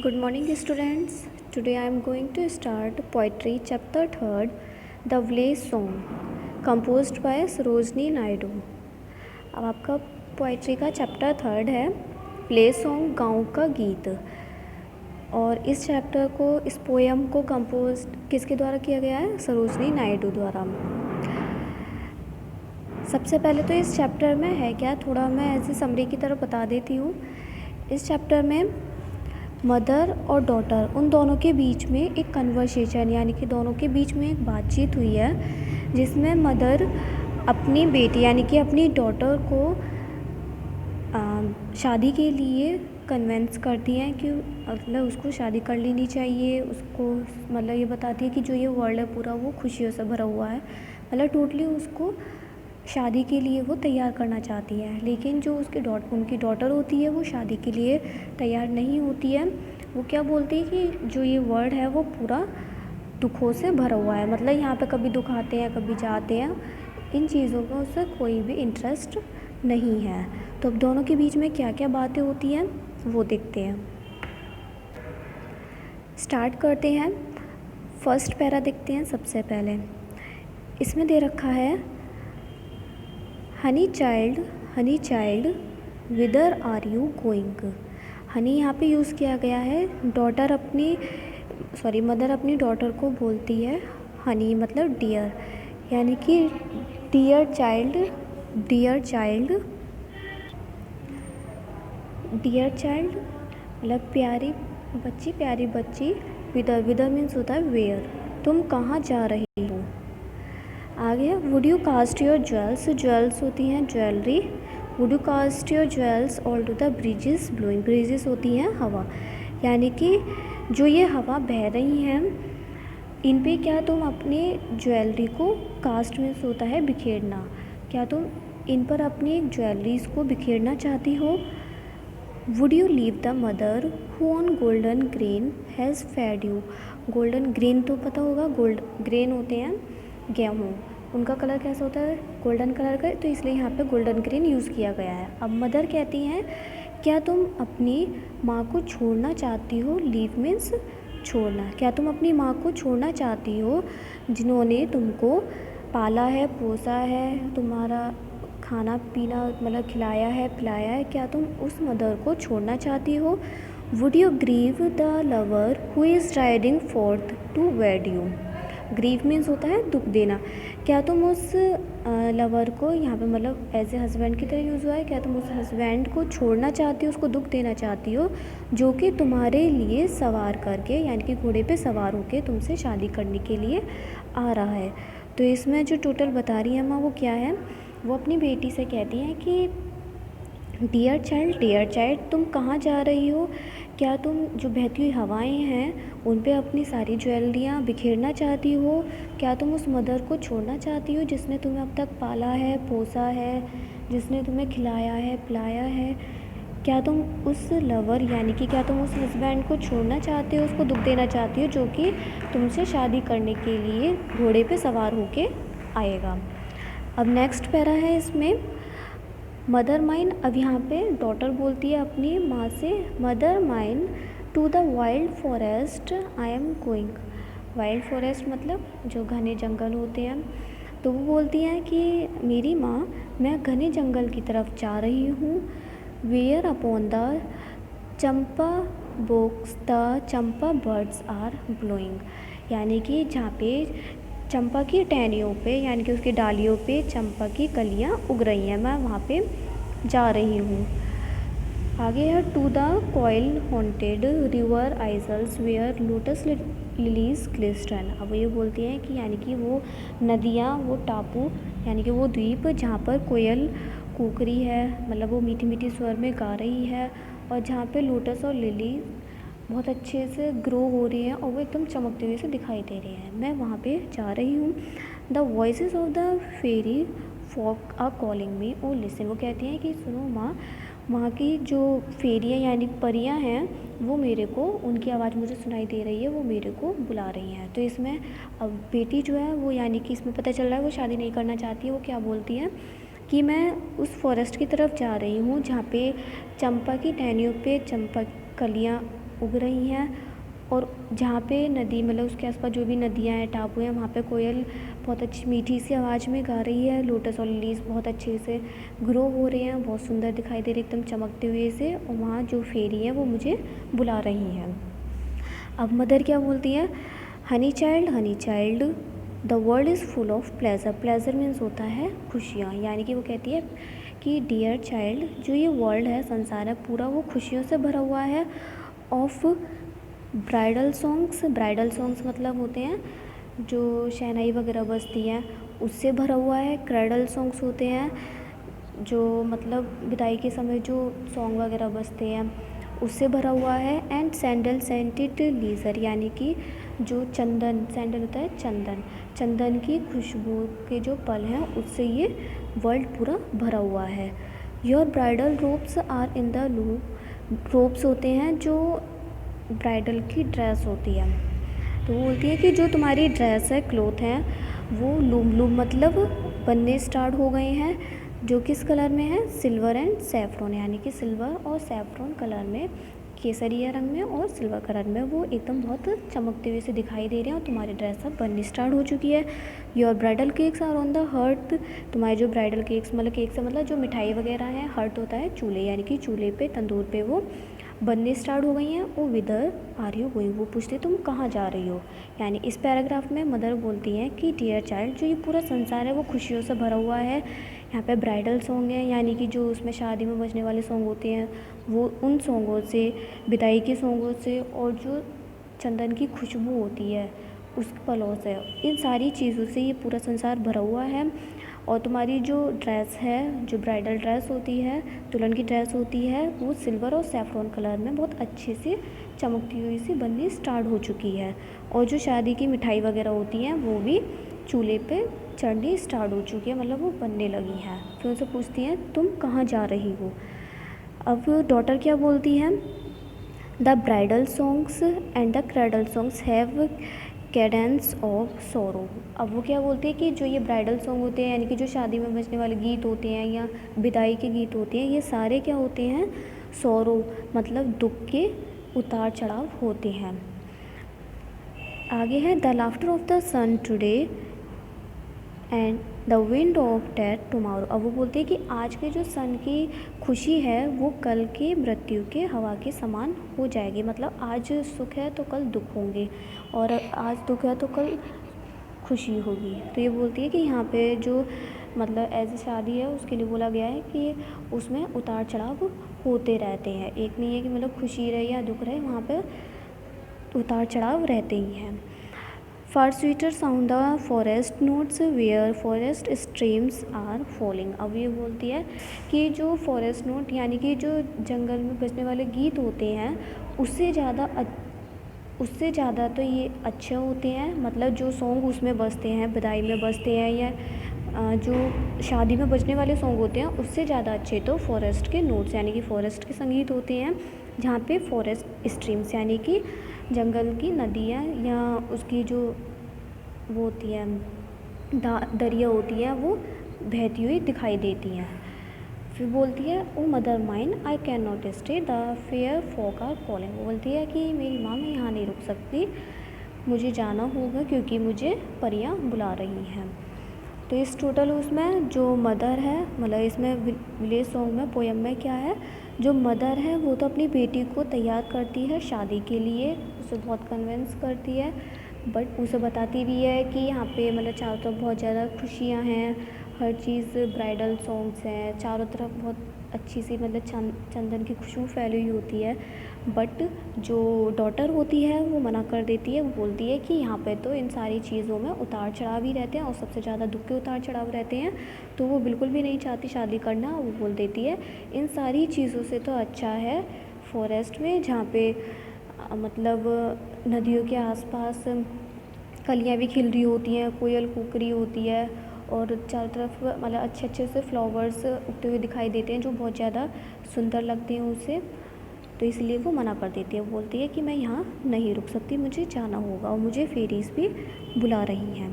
Good morning, students. Today I am going to start poetry chapter 3rd, The Village Song, composed by Sarojini Naidu. अब आपका poetry का chapter 3rd है village song, गाँव का गीत। और इस चैप्टर को, इस पोएम को कंपोज किसके द्वारा किया गया है? सरोजनी नायडू द्वारा। सबसे पहले तो इस चैप्टर में है क्या, थोड़ा मैं ऐसे समरी की तरफ बता देती हूँ। इस चैप्टर में मदर और डॉटर, उन दोनों के बीच में एक कन्वर्सेशन, यानी कि दोनों के बीच में एक बातचीत हुई है, जिसमें मदर अपनी बेटी यानी कि अपनी डॉटर को शादी के लिए कन्वेंस करती हैं कि मतलब उसको शादी कर लेनी चाहिए। उसको मतलब ये बताती है कि जो ये वर्ल्ड है पूरा वो खुशियों से भरा हुआ है, मतलब टोटली उसको शादी के लिए वो तैयार करना चाहती है। लेकिन जो उनकी डॉटर होती है वो शादी के लिए तैयार नहीं होती है। वो क्या बोलती है कि जो ये वर्ल्ड है वो पूरा दुखों से भरा हुआ है, मतलब यहाँ पे कभी दुख आते हैं कभी जाते हैं, इन चीज़ों में उससे कोई भी इंटरेस्ट नहीं है। तो अब दोनों के बीच में क्या क्या बातें होती हैं वो देखते हैं। स्टार्ट करते हैं। फर्स्ट पैरा देखते हैं सबसे पहले। इसमें दे रखा है honey child whither are you going. Honey यहाँ पे यूज़ किया गया है। मदर अपनी डॉटर को बोलती है हनी, मतलब डियर, यानी कि डियर चाइल्ड मतलब प्यारी बच्ची। विदर मीन्स होता है वेयर, तुम कहाँ जा रही हो। आगे would you cast your jewels होती हैं jewellery. Would you cast your jewels all to the breezes blowing. Breezes होती हैं हवा, यानी कि जो ये हवा बह रही हैं इन पे क्या तुम अपनी ज्वेलरी को, कास्ट मीन्स होता है बिखेरना, क्या तुम इन पर अपनी ज्वेलरीज को बिखेरना चाहती हो। Would you leave the mother who on golden grain has fed you. Golden grain तो पता होगा, गोल्ड ग्रेन होते हैं गेहूँ, उनका कलर कैसा होता है? गोल्डन कलर का, तो इसलिए यहाँ पे गोल्डन ग्रीन यूज़ किया गया है। अब मदर कहती हैं क्या तुम अपनी माँ को छोड़ना चाहती हो। लीव मीन्स छोड़ना। क्या तुम अपनी माँ को छोड़ना चाहती हो जिन्होंने तुमको पाला है, पोसा है, तुम्हारा खाना पीना मतलब खिलाया है, पिलाया है, क्या तुम उस मदर को छोड़ना चाहती हो। Would you grieve the lover who is riding forth to wed you. Grieve means होता है दुख देना। क्या तुम उस लवर को, यहाँ पे मतलब एज ए हस्बैंड की तरह यूज़ हुआ है, क्या तुम उस हस्बैंड को छोड़ना चाहती हो, उसको दुख देना चाहती हो, जो कि तुम्हारे लिए सवार करके यानी कि घोड़े पे सवार होके तुमसे शादी करने के लिए आ रहा है। तो इसमें जो टोटल बता रही है माँ वो क्या है, वो अपनी बेटी से कहती हैं कि डियर चाइल्ड तुम कहाँ जा रही हो। क्या तुम जो बहती हुई हवाएं हैं उन पे अपनी सारी ज्वेलरियाँ बिखेरना चाहती हो। क्या तुम उस मदर को छोड़ना चाहती हो जिसने तुम्हें अब तक पाला है, पोसा है, जिसने तुम्हें खिलाया है, पिलाया है। क्या तुम उस लवर यानी कि क्या तुम उस हस्बैंड को छोड़ना चाहते हो, उसको दुख देना चाहती हो, जो कि तुमसे शादी करने के लिए घोड़े पे सवार होके आएगा। अब नेक्स्ट पैरा है इसमें मदर माइन। अब यहाँ पे डॉटर बोलती है अपनी माँ से, mother mine to the wild forest I am going. Wild forest मतलब जो घने जंगल होते हैं, तो वो बोलती हैं कि मेरी माँ, मैं घने जंगल की तरफ जा रही हूँ। Where upon the champa boughs the champa birds are blowing, यानी कि जहाँ पे चंपा की टहनियों पे यानी कि उसकी डालियों पे चंपा की कलियाँ उग रही हैं, मैं वहाँ पे जा रही हूँ। आगे है to the coil haunted river isles where lotus lilies glisten. अब ये बोलती हैं कि यानी कि वो नदियाँ, वो टापू यानी कि वो द्वीप जहाँ पर कोयल कूक रही है, मतलब वो मीठी मीठी स्वर में गा रही है, और जहाँ पे लोटस और लिली बहुत अच्छे से ग्रो हो रही हैं और वो एकदम चमकते हुए से दिखाई दे रही हैं, मैं वहाँ पे जा रही हूँ। The voices of the fairy folk are calling me o listen. वो कहती हैं कि सुनो माँ, वहाँ की जो फेरियाँ यानी परियाँ हैं वो मेरे को, उनकी आवाज़ मुझे सुनाई दे रही है, वो मेरे को बुला रही हैं। तो इसमें अब बेटी जो है वो, यानी कि इसमें पता चल रहा है वो शादी नहीं करना चाहती है। वो क्या बोलती है कि मैं उस फॉरेस्ट की तरफ जा रही हूँ जहाँ पे चंपा की टहनियों पे चंपा कलियाँ उग रही हैं। और जहाँ पे नदी मतलब उसके आसपास जो भी नदियाँ हैं, टापू हैं, वहाँ पे कोयल बहुत अच्छी मीठी सी आवाज़ में गा रही है। लोटस और लिलीज़ बहुत अच्छे से ग्रो हो रहे हैं, बहुत सुंदर दिखाई दे रही है एकदम चमकते हुए से। और वहाँ जो फेरी है वो मुझे बुला रही हैं। अब मदर क्या बोलती है, honey child the world is full of pleasure. Pleasure means होता है खुशियाँ, यानी कि वो कहती है कि डियर चाइल्ड, जो ये वर्ल्ड है, संसार है, पूरा वो खुशियों से भरा हुआ है। ऑफ ब्राइडल सॉन्ग्स मतलब होते हैं जो शहनाई वगैरह बजती हैं, उससे भरा हुआ है। क्रेडल सॉन्ग्स होते हैं जो मतलब विदाई के समय जो सॉन्ग वगैरह बजते हैं, उससे भरा हुआ है। एंड सैंडल सेंटेड लीजर, यानी कि जो सैंडल होता है चंदन की खुशबू के जो पल हैं, उससे ये वर्ल्ड पूरा भरा हुआ है। Your bridal robes are in the loop. Robes होते हैं जो ब्राइडल की ड्रेस होती है। तो वो बोलती है कि जो तुम्हारी ड्रेस है, क्लोथ हैं, वो लूम मतलब बनने स्टार्ट हो गए हैं। जो किस कलर में है, सिल्वर एंड सैफ्रॉन, यानी कि सिल्वर और सैफ्रॉन कलर में, केसरिया रंग में और सिल्वर कलर में वो एकदम बहुत चमकते हुए से दिखाई दे रहे हैं। और तुम्हारी ड्रेस अब बननी स्टार्ट हो चुकी है। Your bridal cakes are on the hearth. तुम्हारे जो ब्राइडल केक्स मतलब केक से मतलब जो मिठाई वगैरह है, हर्ट होता है चूल्हे, यानी कि चूल्हे पे तंदूर पे वो बनने स्टार्ट हो गई हैं। वो विदर आर यू गोइंग, वो पूछते तुम कहाँ जा रही हो। यानी इस पैराग्राफ में मदर बोलती हैं कि डियर चाइल्ड, जो ये पूरा संसार है वो खुशियों से भरा हुआ है। यहाँ पे ब्राइडल सॉन्ग है, यानी कि जो उसमें शादी में बजने वाले सॉन्ग होते हैं, वो उन सॉन्गों से, विदाई के सॉन्गों से, और जो चंदन की खुशबू होती है उस पलों से, इन सारी चीज़ों से ये पूरा संसार भरा हुआ है। और तुम्हारी जो ड्रेस है, जो ब्राइडल ड्रेस होती है, दुल्हन की ड्रेस होती है, वो सिल्वर और सैफ्रॉन कलर में बहुत अच्छे से चमकती हुई सी बननी स्टार्ट हो चुकी है। और जो शादी की मिठाई वगैरह होती हैं वो भी चूल्हे पे चढ़नी स्टार्ट हो चुकी है, मतलब वो बनने लगी है। फिर उनसे पूछती हैं तुम कहाँ जा रही हो। अब डॉटर क्या बोलती है, the bridal songs and the cradle songs have Cadence of सोरो। अब वो क्या बोलती है कि जो ये ब्राइडल सॉन्ग होते हैं, यानी कि जो शादी में बजने वाले गीत होते हैं या विदाई के गीत होते हैं, ये सारे क्या होते हैं, सोरो मतलब दुख के उतार चढ़ाव होते हैं। आगे है the laughter of the sun today and the wind of death tomorrow. अब वो बोलते हैं कि आज के जो सन की खुशी है वो कल के मृत्यु के हवा के समान हो जाएगी। मतलब आज सुख है तो कल दुख होंगे, और आज दुख है तो कल खुशी होगी। तो ये बोलती है कि यहाँ पे जो मतलब ऐसी शादी है उसके लिए बोला गया है कि उसमें उतार चढ़ाव होते रहते हैं। एक नहीं है कि मतलब खुशी रहे या दुख रहे, वहाँ पे उतार चढ़ाव रहते ही हैं। Far sweeter sound the forest notes where forest streams are falling. अब ये बोलती है कि जो फॉरेस्ट नोट यानी कि जो जंगल में बजने वाले गीत होते हैं उससे ज़्यादा तो ये अच्छे होते हैं। मतलब जो सॉन्ग उसमें बजते हैं, विदाई में बजते हैं, या जो शादी में बजने वाले सॉन्ग होते हैं, उससे ज़्यादा अच्छे तो फॉरेस्ट के नोट्स यानी कि फॉरेस्ट के संगीत होते हैं। जहाँ पे फॉरेस्ट स्ट्रीम्स यानी कि जंगल की नदियाँ या उसकी जो वो होती है दरिया होती है, वो बहती हुई दिखाई देती हैं। फिर बोलती है O mother mine I can not stay the fair folk are calling. वो बोलती है कि मेरी माँ, मैं यहाँ नहीं रुक सकती, मुझे जाना होगा क्योंकि मुझे परियां बुला रही हैं। तो इस टोटल उसमें जो मदर है, मतलब इसमें विलेज सॉन्ग में पोएम में क्या है, जो मदर है वो तो अपनी बेटी को तैयार करती है शादी के लिए, उसे बहुत कन्विंस करती है, बट उसे बताती भी है कि यहाँ पे मतलब चारों तरफ बहुत ज़्यादा खुशियाँ हैं, हर चीज़ ब्राइडल सॉन्ग्स हैं, चारों तरफ बहुत अच्छी सी मतलब चंदन की खुशबू फैली हुई होती है। बट जो डॉटर होती है वो मना कर देती है, वो बोलती है कि यहाँ पे तो इन सारी चीज़ों में उतार चढ़ाव ही रहते हैं और सबसे ज़्यादा दुख के उतार चढ़ाव रहते हैं। तो वो बिल्कुल भी नहीं चाहती शादी करना। वो बोल देती है इन सारी चीज़ों से तो अच्छा है फॉरेस्ट में, जहाँ पे मतलब नदियों के आसपास कलियाँ भी खिल रही होती हैं, कोयल कूक रही होती है, और चारों तरफ मतलब अच्छे अच्छे से फ्लावर्स उगते हुए दिखाई देते हैं जो बहुत ज़्यादा सुंदर लगते हैं उसे। तो इसलिए वो मना कर देती है, वो बोलती है कि मैं यहाँ नहीं रुक सकती, मुझे जाना होगा और मुझे फेरीज़ भी बुला रही हैं।